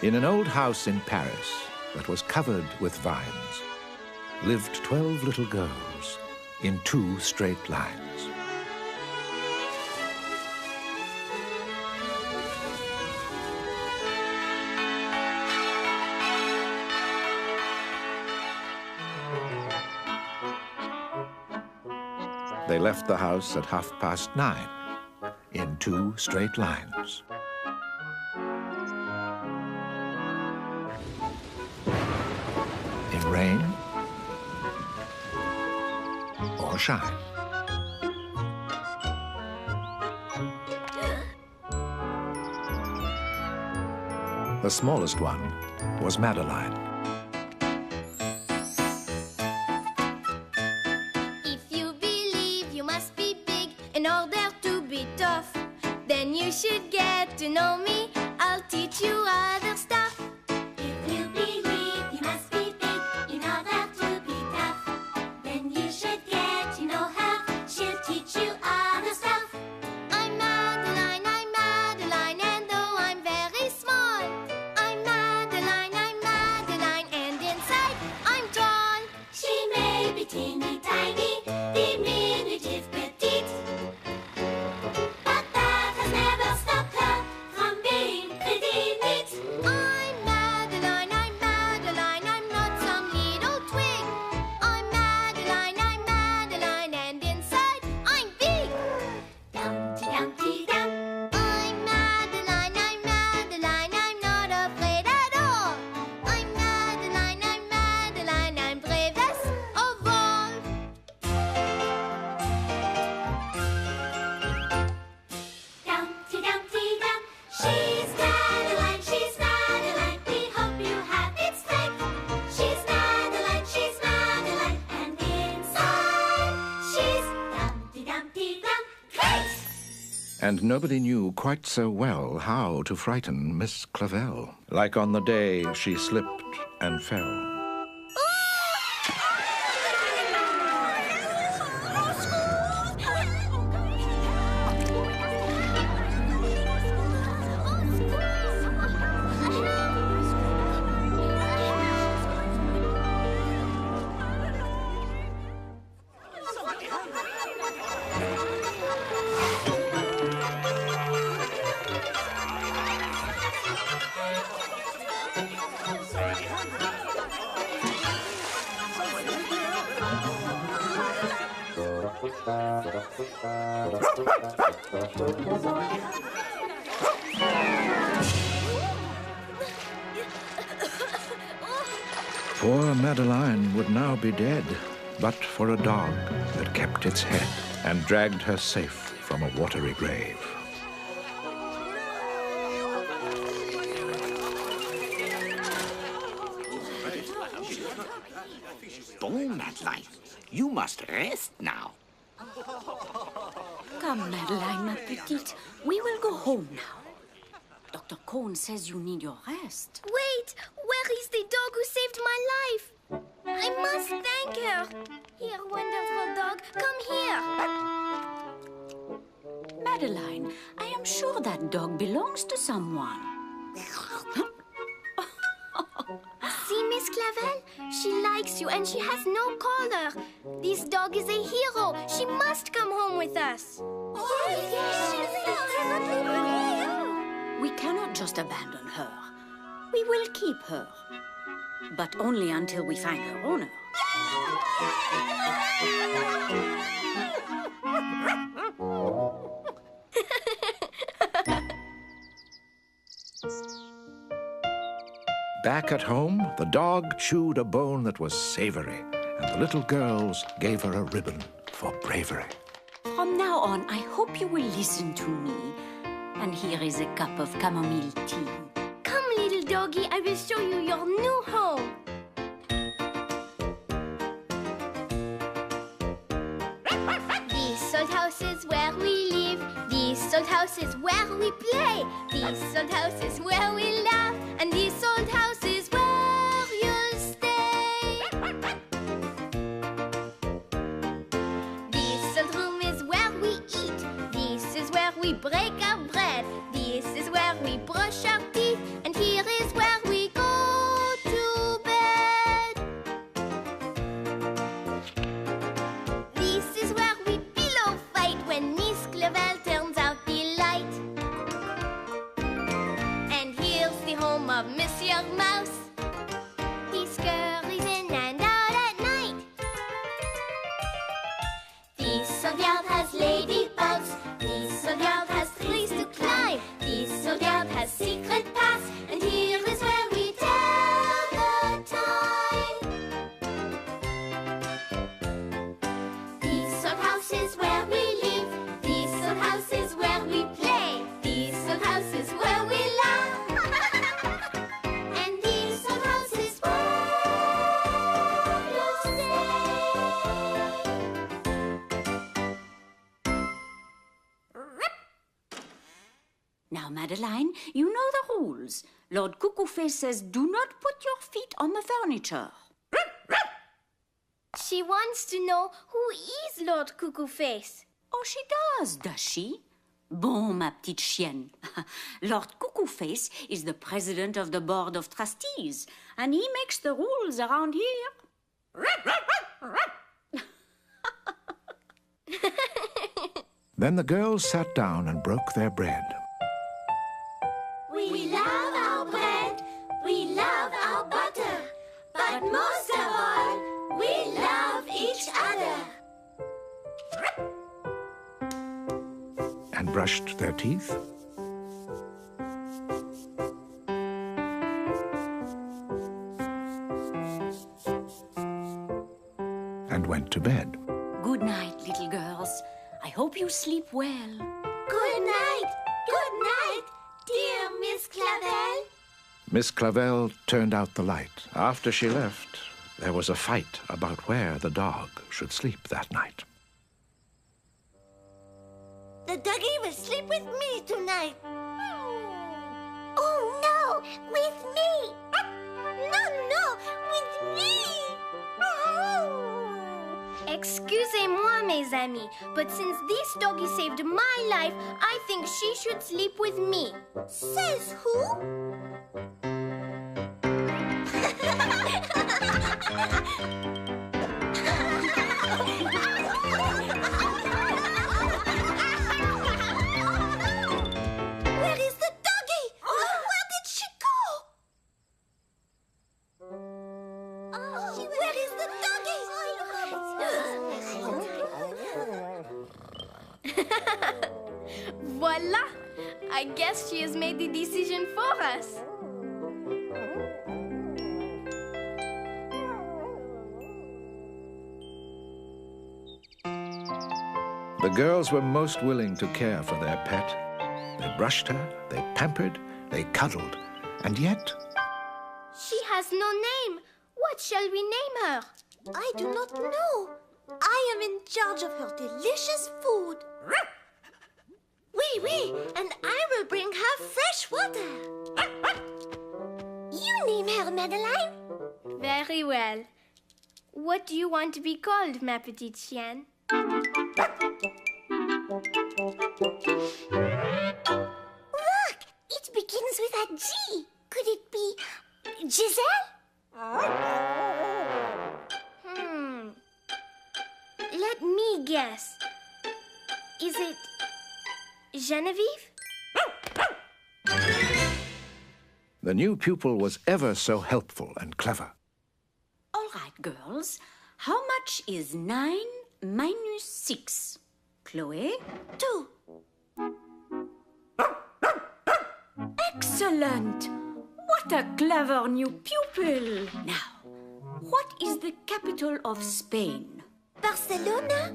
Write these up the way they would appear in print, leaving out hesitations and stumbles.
In an old house in Paris that was covered with vines lived 12 little girls in 2 straight lines. They left the house at 9:30 in 2 straight lines. In rain or shine. The smallest one was Madeline. If you believe you must be big in order to be tough, then you should get to know me. I'll teach you other stuff. If you believe you must be big in order to be tough, then you should get to know her. She'll teach you other stuff. I'm Madeline, and though I'm very small, I'm Madeline, and inside I'm tall. She may be teeny tiny, diminutive petite, but that has never stopped her from being pretty neat. I'm Madeline, I'm not some little twig. I'm Madeline, and inside I'm big. Dumpty Dumpty Dum. I'm Madeline, I'm not afraid at all. I'm Madeline, I'm bravest of all. Dumpty Dumpty Dum. She's Madeline, we hope you have it straight. She's Madeline, and inside she's Dumpty Dumpty Dum. Great! And nobody knew quite so well how to frighten Miss Clavel, like on the day she slipped and fell. Poor Madeline would now be dead, but for a dog that kept its head and dragged her safe from a watery grave. Bon, Madeline, you must rest now. Come, Madeline, ma petite. We will go home now. Dr. Cohn says you need your rest. Wait, where is the dog who saved my life? I must thank her. Here, wonderful dog, come here. Madeline, I am sure that dog belongs to someone. See, Miss Clavel? She likes you and she has no collar. This dog is a hero. She must come home with us. We cannot just abandon her. We will keep her, but only until we find her owner. Back at home, the dog chewed a bone that was savory, and the little girls gave her a ribbon for bravery. From now on, I hope you will listen to me. And here is a cup of chamomile tea. Come, little doggy, I will show you your new home. This old house is where we live. This old house is where we play. This old house is where we laugh. And this old house is where you'll stay. This old room is where we eat. This is where we break our bread. This is where we brush our teeth. And here is where home of Monsieur Mouse. He scurries in and out at night. The sauvegarde has ladybugs. The sauvegarde has trees to climb. The sauvegarde has secret paths. And here is where we tell the time. The salt house is where we live. The salt house is where we play. The salt house is where we laugh. And the salt house is where you'll stay. Now, Madeline, you know the rules. Lord Cucuface says do not put your feet on the furniture. She wants to know who is Lord Cucuface. Oh, she does she? Bon, ma petite chienne. Lord Cucuface is the president of the board of trustees, and he makes the rules around here. Then the girls sat down and broke their bread. We love our bread, we love our butter, but most of all, we love each other. And brushed their teeth. And went to bed. Good night, little girls. I hope you sleep well. Good night, dear Miss Clavel. Miss Clavel turned out the light. After she left, there was a fight about where the dog should sleep that night. The doggy will sleep with me tonight. Oh no, with me. No, with me. Excusez-moi, mes amis, but since this doggy saved my life, I think she should sleep with me. Says who? Where is the doggy? Where did she go? Where is the doggy? Voila! I guess she has made the decision for us. The girls were most willing to care for their pet. They brushed her, they pampered, they cuddled, and yet... She has no name. What shall we name her? I do not know. I am in charge of her delicious food. Oui, and I will bring her fresh water. You name her Madeline? Very well. What do you want to be called, ma petite chienne? Look! It begins with a G. Could it be Giselle? Let me guess. Is it Genevieve? The new pupil was ever so helpful and clever. All right, girls. How much is 9 minus 6? Chloe? 2. Excellent! What a clever new pupil! Now, what is the capital of Spain? Barcelona?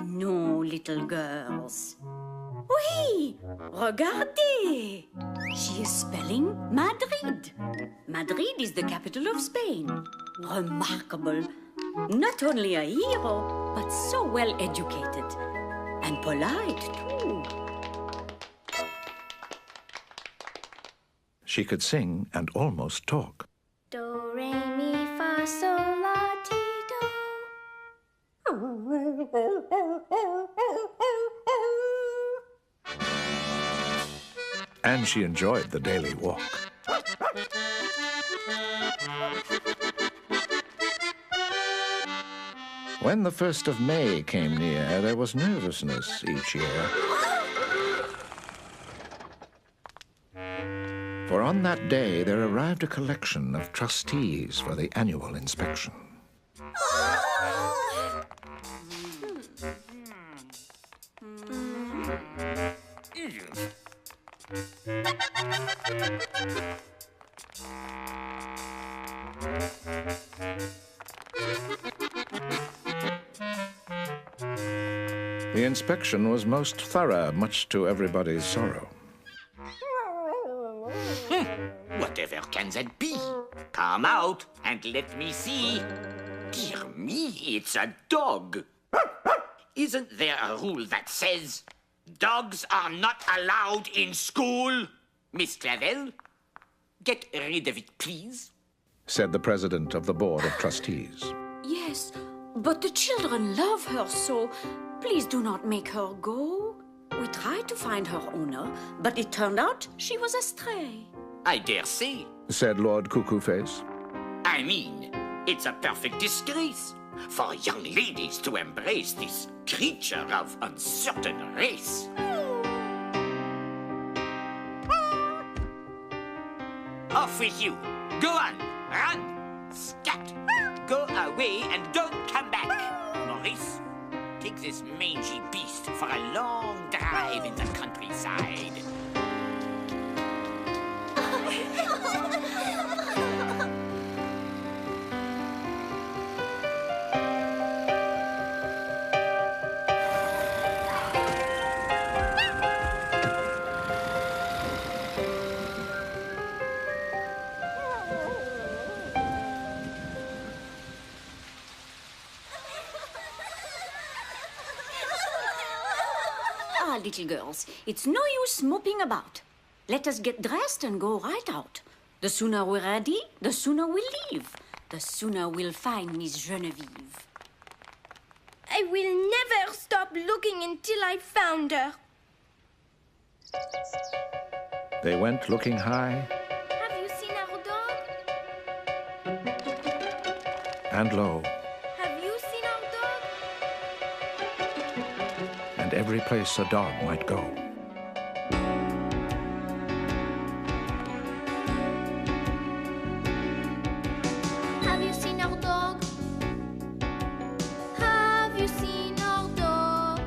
No, little girls. Oui! Regardez! She is spelling Madrid. Madrid is the capital of Spain. Remarkable. Not only a hero, but so well educated. And polite, too. She could sing and almost talk. Do, re, mi, fa, sol, la, ti, do. And she enjoyed the daily walk. When the 1st of May came near, there was nervousness each year. For on that day there arrived a collection of trustees for the annual inspection. The inspection was most thorough, much to everybody's sorrow. Whatever can that be? Come out and let me see. Dear me, it's a dog. Isn't there a rule that says dogs are not allowed in school? Miss Clavel, get rid of it, please. Said the president of the board of trustees. Yes, but the children love her so. Please do not make her go. We tried to find her owner, but it turned out she was a stray. I dare say. Said Lord Cucuface. I mean, it's a perfect disgrace for young ladies to embrace this creature of uncertain race. Off with you. Go on. Run. Scat. Go away and don't come back. Maurice, take this mangy beast for a long drive in the countryside. Ah, little girls, it's no use moping about. Let us get dressed and go right out. The sooner we're ready, the sooner we'll leave. The sooner we'll find Miss Genevieve. I will never stop looking until I found her. They went looking high Have you seen our dog? and low, Have you seen our dog? and every place a dog might go. Have you seen our dog? Have you seen our dog?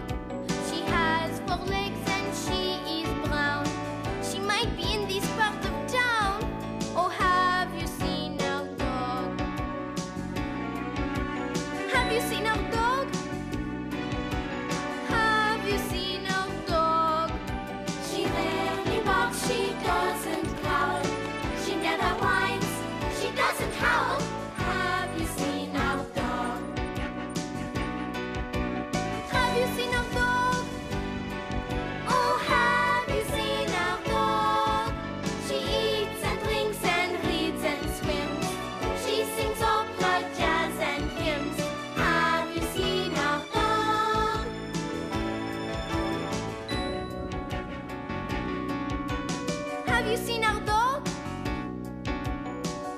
She has 4 legs and she is brown. She might be in this part of town. Oh, have you seen our dog? Have you seen our dog? Have you seen our dog? She rarely walks, she doesn't growl. She never whines, she doesn't howl. Have you seen our dog? Have you seen our dog? Oh, have you seen our dog? She eats and drinks and reads and swims. She sings opera, jazz and hymns. Have you seen our dog? Have you seen our dog?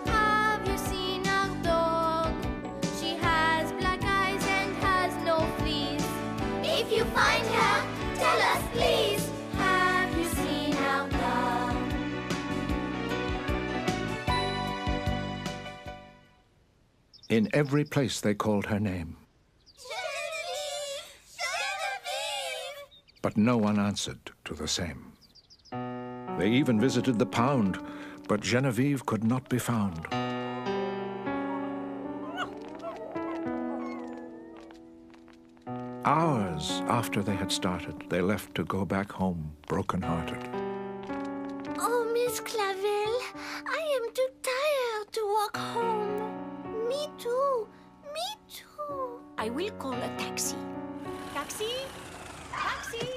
Have you seen our dog? She has black eyes and has no fleas. If you find her, tell us please. Have you seen our dog? In every place they called her name, Genevieve! Genevieve! but no one answered to the same. They even visited the pound, but Genevieve could not be found. Hours after they had started, they left to go back home, broken-hearted. Oh, Miss Clavel, I am too tired to walk home. Me too. Me too. I will call a taxi. Taxi? Taxi!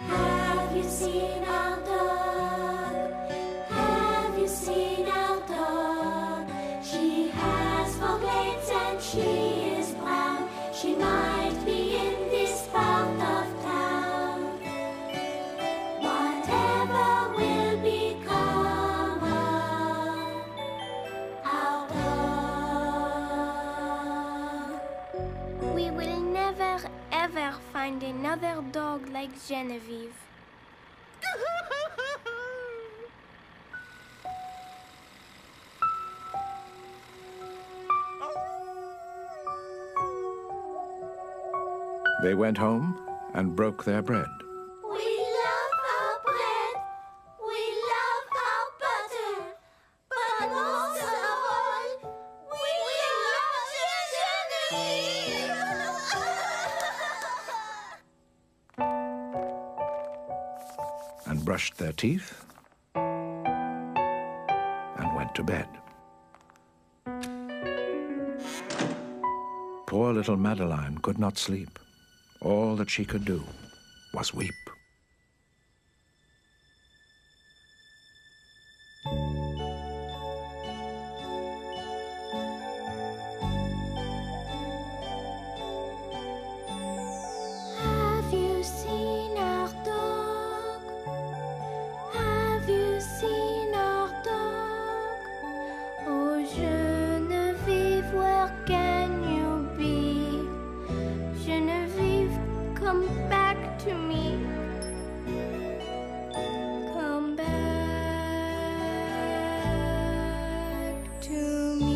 Have you seen our dog? Have you seen our dog? She has 4 legs and she is brown. She might be in this part of town. Whatever will become of our dog? We will never ever find another another dog like Genevieve. They went home and broke their bread. We love our bread. We love our butter. But most of all, we love Genevieve. And brushed their teeth and went to bed. Poor little Madeline could not sleep. All that she could do was weep. Have you seen our dog? Have you seen our dog? Oh, Genevieve, where can you be? Genevieve, come back to me. Come back to me.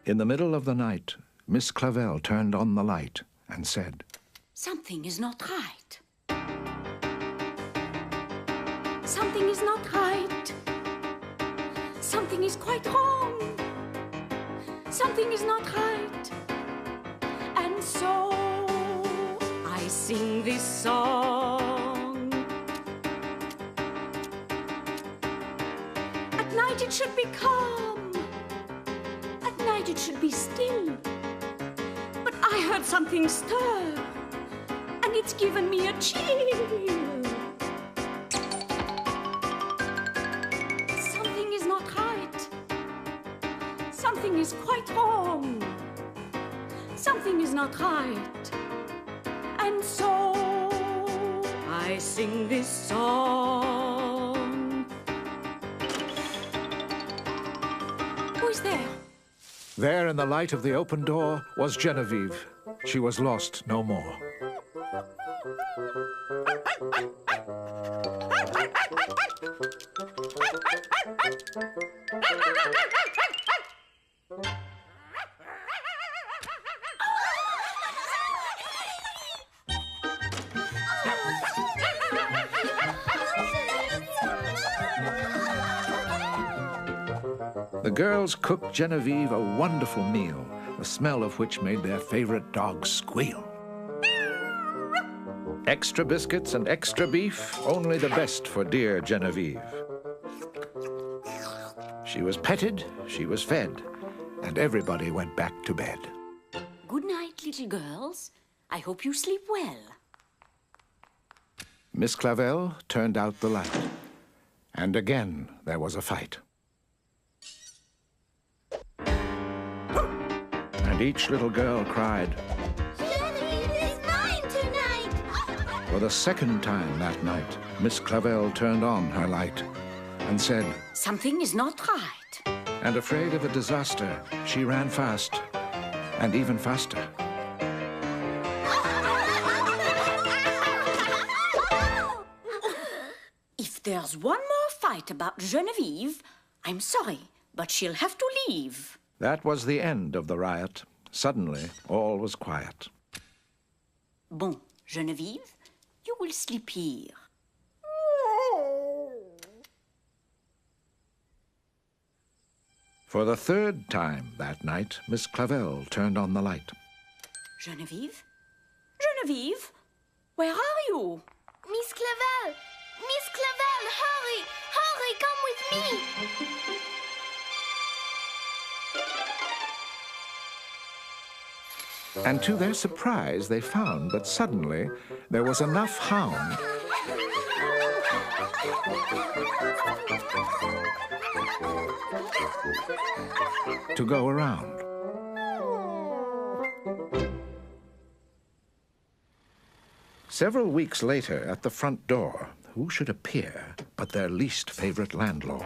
In the middle of the night, Miss Clavel turned on the light and said, Something is not right. Something is not right. Something is quite wrong. Something is not right. And so I sing this song. At night it should be calm. At night it should be still. But I heard something stir, and it's given me a chill. Something is not right. Something is quite wrong. Something is not right. And so I sing this song. Who is there? There in the light of the open door was Genevieve. She was lost no more. The girls cooked Genevieve a wonderful meal, the smell of which made their favorite dog squeal. Extra biscuits and extra beef, only the best for dear Genevieve. She was petted, she was fed, and everybody went back to bed. Good night, little girls. I hope you sleep well. Miss Clavel turned out the light, and again there was a fight. And each little girl cried. Genevieve is mine tonight. For the second time that night, Miss Clavel turned on her light and said, Something is not right. and afraid of a disaster, she ran fast, and even faster. If there's one more fight about Genevieve, I'm sorry, but she'll have to leave. That was the end of the riot. Suddenly, all was quiet. Bon, Genevieve, you will sleep here. For the third time that night, Miss Clavel turned on the light. Genevieve? Genevieve? Where are you? Miss Clavel! Miss Clavel, hurry! Hurry, come with me! And to their surprise, they found that suddenly there was enough hound to go around. Several weeks later, at the front door, who should appear but their least favorite landlord.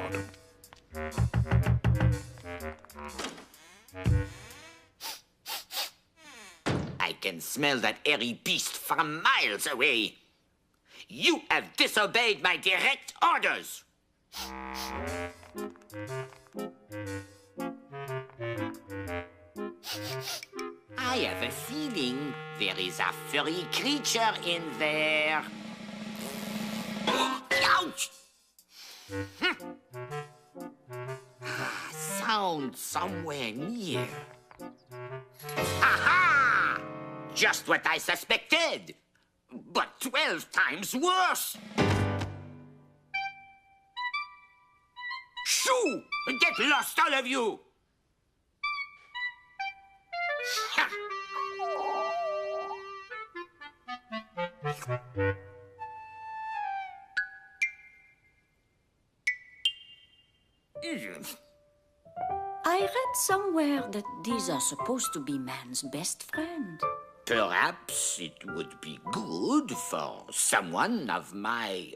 I can smell that airy beast from miles away. You have disobeyed my direct orders. I have a feeling there is a furry creature in there. Ouch! Sound somewhere near. Aha! Just what I suspected, but 12 times worse. Shoo! Get lost, all of you! Ha! I read somewhere that these are supposed to be man's best friend. Perhaps it would be good for someone of my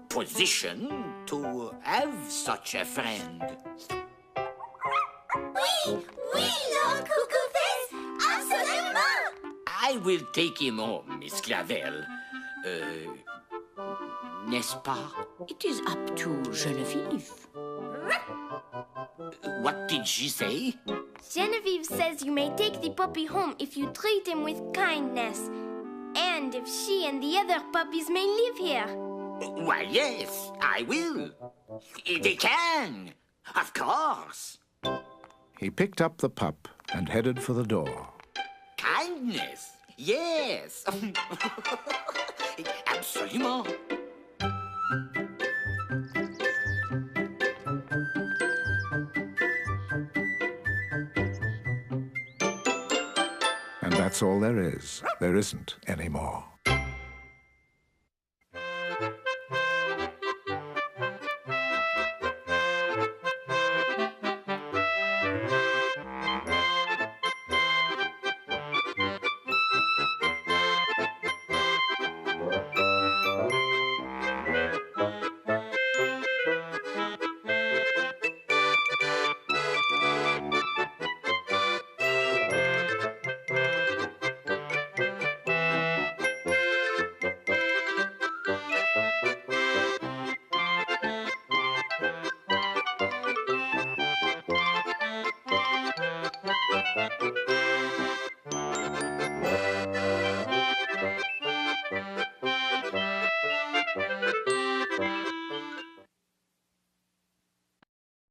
position to have such a friend. Oui, Lord Cucuface, absolument! I will take him home, Miss Clavel. N'est-ce pas? It is up to Genevieve. What did she say? Genevieve says you may take the puppy home if you treat him with kindness. And if she and the other puppies may live here. Why, yes, I will. They can, of course. He picked up the pup and headed for the door. Kindness, yes. Absolument. And that's all there is. There isn't any more.